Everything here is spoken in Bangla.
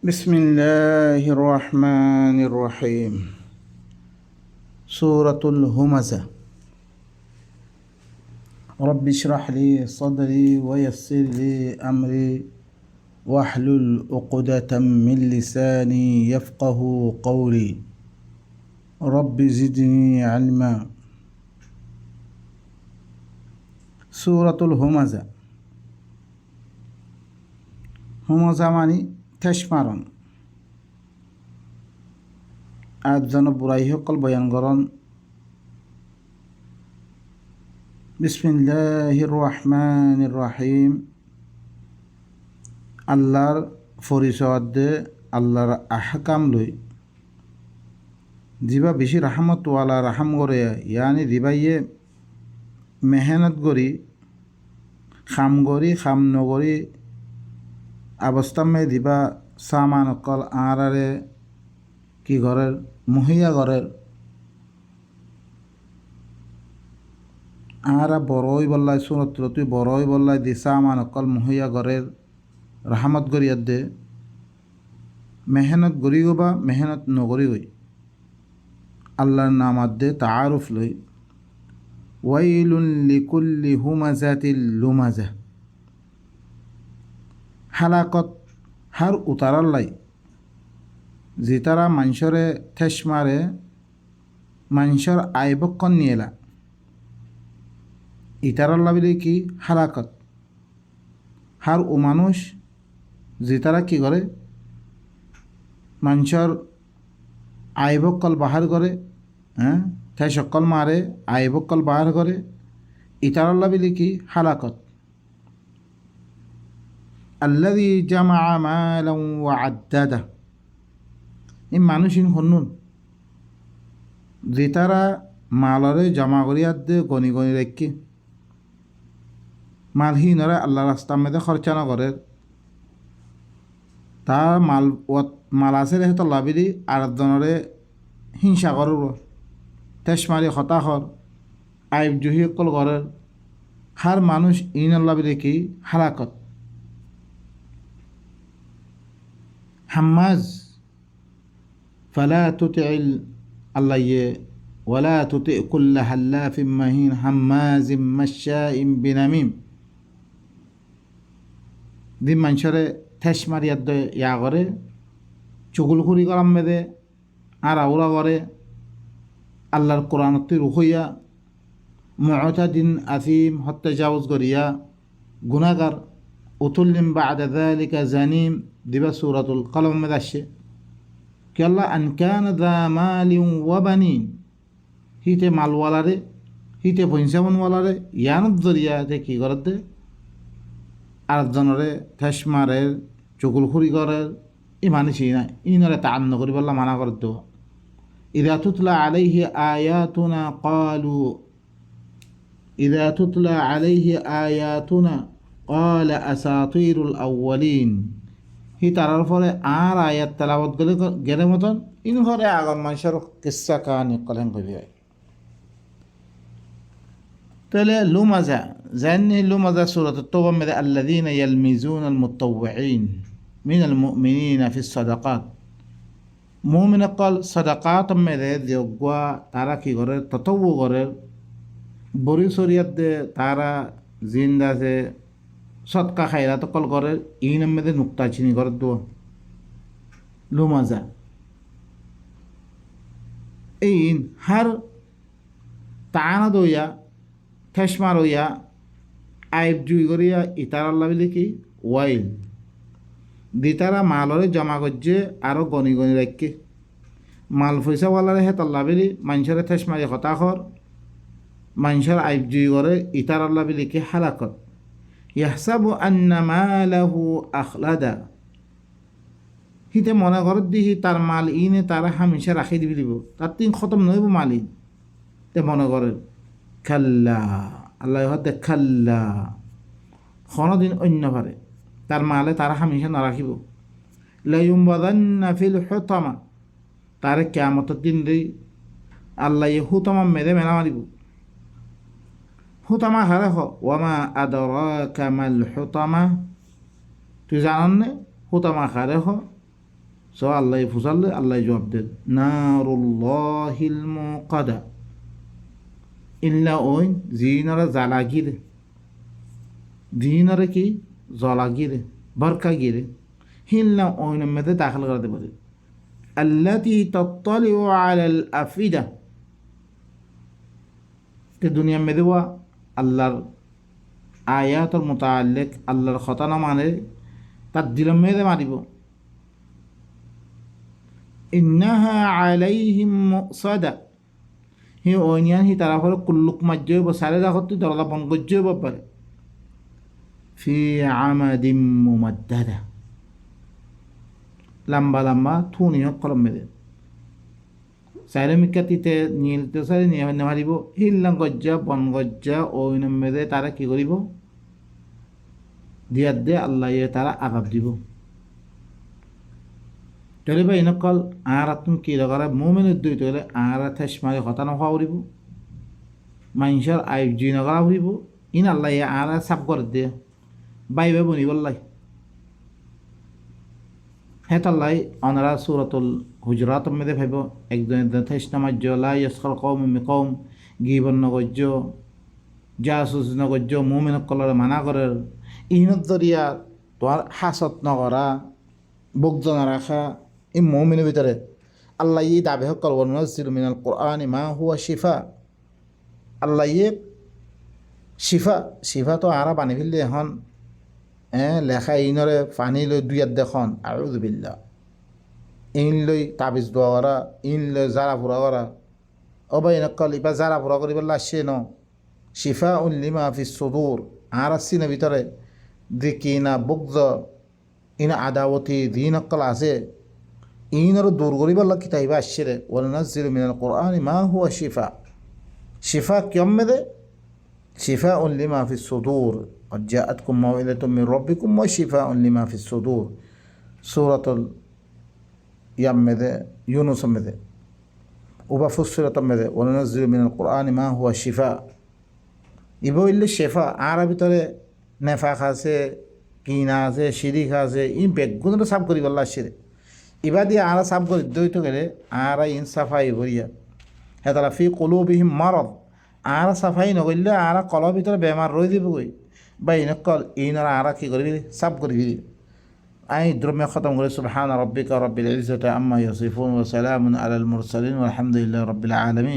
بسم الله الرحمن الرحيم سورة الهمزة رب اشرح لي صدري ويسر لي أمري واحلل عقدة من لساني يفقه قولي رب زدني علما سورة الهمزة همزة মানে তেজমারণ আয়াতজন বুড়াই সকল বয়ান করণ বিসমিল্লাহির রহমানির রহিম আল্লাহর পরিচয় দে আল্লাহর আহকাম লই দিবা বেশি রাহমতওয়ালা রাহাম করে ইয়ানি দিবাইয়ে মেহনত করি খাম নগরি অবস্থা মে দিবা সামান অকল আঁরারে কি ঘরের মহিয়া ঘরের আঁরা বড়ই বললাই সুনত্র তুই বড়ই বললাই দি সামান অকল মহিয়া ঘরের রাহমত গরিয়ার দে মেহনত গরি গবা মেহনত নগরি গই আল্লাহর নামাত দে তাআরুফ লই ওয়াইলুন লিকুল্লি হুমাজাতিল লুমাজা হালাকত হার উতারার লাই যে তারা মানুষরে ঠেস মারে মানুষের আইবক্ষণ নিয়েলা ইতারার লাবিলে কি হালাকত হার ও মানুষ যে তারা কি করে মানুষের আইবকল বাহার করে ঠেস অকল মারে আইবকল বাহার করে ইতারার লাবিলে কি হালাকত আল্লাযী জামাআ মালান ওয়া আদ্দাদা এই মানুষিন হন্নুন যে তারা মালরে জমা করিয়ার দে গনি গনি রেখে মালহীনরে আল্লাহ রাস্তার মধ্যে খরচা না করে তার মাল আছে রে তো লাভিলি আর জনরে হিংসা করব তেজমারি হতাহর আইব জুহি অকল ঘরের হার মানুষ ইন লাভিলি কি হালাকত হাম্মাজ ফালা তুতিল আল্লাহ ওয়ালা তুতি কুল্লা হাল্লাফিম মাহিন হাম্মাজিম মাশাইম বিনামিম দিন মানুষরে ঠেস মারিয়ার দে ইয়া করে চুগুলখুরি করাম মেদে আর আউরা করে আল্লাহর কোরআনতি রুখইয়া মুতাদিন আসিম হত্যাজাউজ করিয়া গুনাহগার উতুল্লিম বা'দা যালিকা জানিম দিবা সূরাতুল কলম মে আসে কি আল্লাহ আনকান দা মালিন ওয়া বানিন হিতে মালওয়ালারে হিতে পয়সামনওয়ালারে ইয়ানত জরিয়াতে কি করে দে আরেকজনরে ঠেস মারে চকুলখুরি করে ইমানিছি না ইনরে তাআন্ন করি বললা মানা করে দেব ইযা তুতলা আলাইহি আয়াতুনা ক্বালু ইযা তুতলা আলাইহি আয়াতুনা ক্বালা আসাতিরুল আউয়ালিন হি তারার পরে আর আয়াত তেলাওয়াত গেলে মতন ইন ঘরে আগম মানুষের কিসসা কাহানি কলেন কবি হয় তাহলে লুমাজা জানি লুমাজা সূরাত আত-তাওবা মে আল্লাযীনা ইয়ালমিজুনা আল-মুতাওয়্যিন মিনাল মুমিনিনা ফিস সাদাকাত মুমিন অকল সাদাকাত মে দিওগা তারা কি করে তাতাওয়্যু করে বড়ি শরিয়ত দে তারা জিন্দা সে সৎকা খাইরা তো কল করে এই নামে নুক্তা চিনি করে দো লুমাজা এই হার তানা দইয়া ঠেসমার হইয়া আইব জুই করিয়া ইতার আল্লাহ বলে কি ওয়াইল দিতারা মালরে জমা করছে আরও গনি গনি রাখকে মাল পয়সাওয়ালারে হে তল্লা বেলি মানুষের ঠেসমারি হতাশর মানুষের আইব জুই করে ইতার আল্লাহ বলে কি হালাকত ইয়াহসাবু আন্না মালাহু আখলাদা হিতে মনে ঘরত দিহি তার মাল ইনে তারা হামেশা রাখি দিবি দিব তার তিন খতম নইব মাল ইন তে মনে করে খাল্লা আল্লাহ হতে খাল্লা দিন অন্য ভারে তার মালে তারা হামেশা না রাখিব লাইয়ুমবাদান্না ফিল হুতামা তারে কিয়ামতের দিন রে আল্লাহ হুতামা মেরে মেলা মারিব হুতামা হারে হ ওয়ামা আদরাকা মাল হুতামা তুই জানান নে হুতামা হারে হ সো আল্লাহ ফুসাল্লে আল্লাহ জবাব দেন নারুল্লাহিল মুকাদা ইল্লা ওই জিনরা জালাগিরে জিনরে কি জলাগিরে বরকাগিরে হিল্লা ওইনের মধ্যে দাখিল করতে পারে আল্লাতি তাত্তালিউ আলাল আফিদা তে দুনিয়ার মধ্যে আল্লাহর আয়াতর মুতাআল্লিক আল্লাহর কথা না মানে তার দিলের মধ্যে মারিব ইন্নাহা আলাইহিম মুসাদা হি ওইনিয়ান হি তারা হলো কুল্লুক মাজ্জয় বা সারে দাখতি দরলা বনগজ্জয় ব্যাপারে ফি আমাদিম মুমাদ্দাদা লম্বা লম্বা থুনি হোক কলম মেদে সাইরে মিকাতিতে নীলতে সারে নিয়ে মারিব হিল্লাং গজ্জা বন গজ্জা ওইন মেদে তারা কি করিব দিয়ার দে আল্লাহ তারা আগাব দিব তাহলে ভাই নকল আর তুমি কি দরকার মোমেনের দুই তাহলে আর ঠেস মারে হতা নখা উড়িব মানুষের আইব জি নগরা উড়িব ইন আল্লাহ আর সাপ করে দিয়ে বাইবে বনিবল্লাই হেতাল্লাই অনারা সুরাতুল হুজরাত মেদে ভাইব একজনের ঠেস নামাজ লা ইয়াসখার কওম মিন কওম গিবন নগজ্য জাসুস নগজ্য মোমেন কলর মানা করে ইনত জরিয়া তোমার হাসত নগরা বগ্ধ না রাখা এই মৌমিনের ভিতরে আল্লাহ ই দাবি হক করব নাযিলু মিনাল কুরআনি মা হুয়া শিফা আল্লাহ শিফা শিফা তো আরা বানি ফেললে এখন লেখা ইনরে পানি লই দুই আদ দেখন আউযু বিল্লাহ ইন লই তাবিজ দোয়া করা ইন লই জারা ফুরা করা ও ভাই নকল ইবা জারা ফুরা করিব লাসে ন শিফা উল লিমা ফিস সুদুর আর আসিনের ভিতরে দিকিনা বুগজ ইনা আদাওতি দিন অকল আছে ইনর দূর করিবার লাগে কিতাইবা আসছে রে ওয়ানাজ্জিলু মিনাল কুরআনি মা হুয়া শিফা শিফা কিয়ম মেদে শিফা লিমা ফিস সুদুর জাআতকুম মাউইদাতুম মির রাব্বিকুম ওয়া শিফা লিমা ফিস সুদুর সূরাতুল ইয়াম মেদে ইউনুস মেদে উবা ফুসসিলাত মেদে ওয়ানাজ্জিলু মিনাল কুরআনি মা হুয়া শিফা ইবো ইল্লে শিফা আর ভিতরে নেফাক আছে কিনা আছে শিরিক আছে ই বেগুনটা সাফ করি বললা আসছে ইবা দিয়ে আরা সাফ করি দইতো গেলে আরা ইন সাফাই করিয়া হেতারা ফি কুলুবিহিম মারাদ আরা সাফাই নকরলে আরা কলর ভিতরে বেমার রয়ে দিব গই বা ইনকল ইনারা আরা কি করবি সাফ করবি আই দ্রব্য খতম করে সুবহান রাব্বিকা রাব্বিল ইজ্জাতি আম্মা ইয়াসিফুন ওয়া সালামুন আলাল মুরসালিন ওয়ালহামদুলিল্লাহি রাব্বিল আলামিন।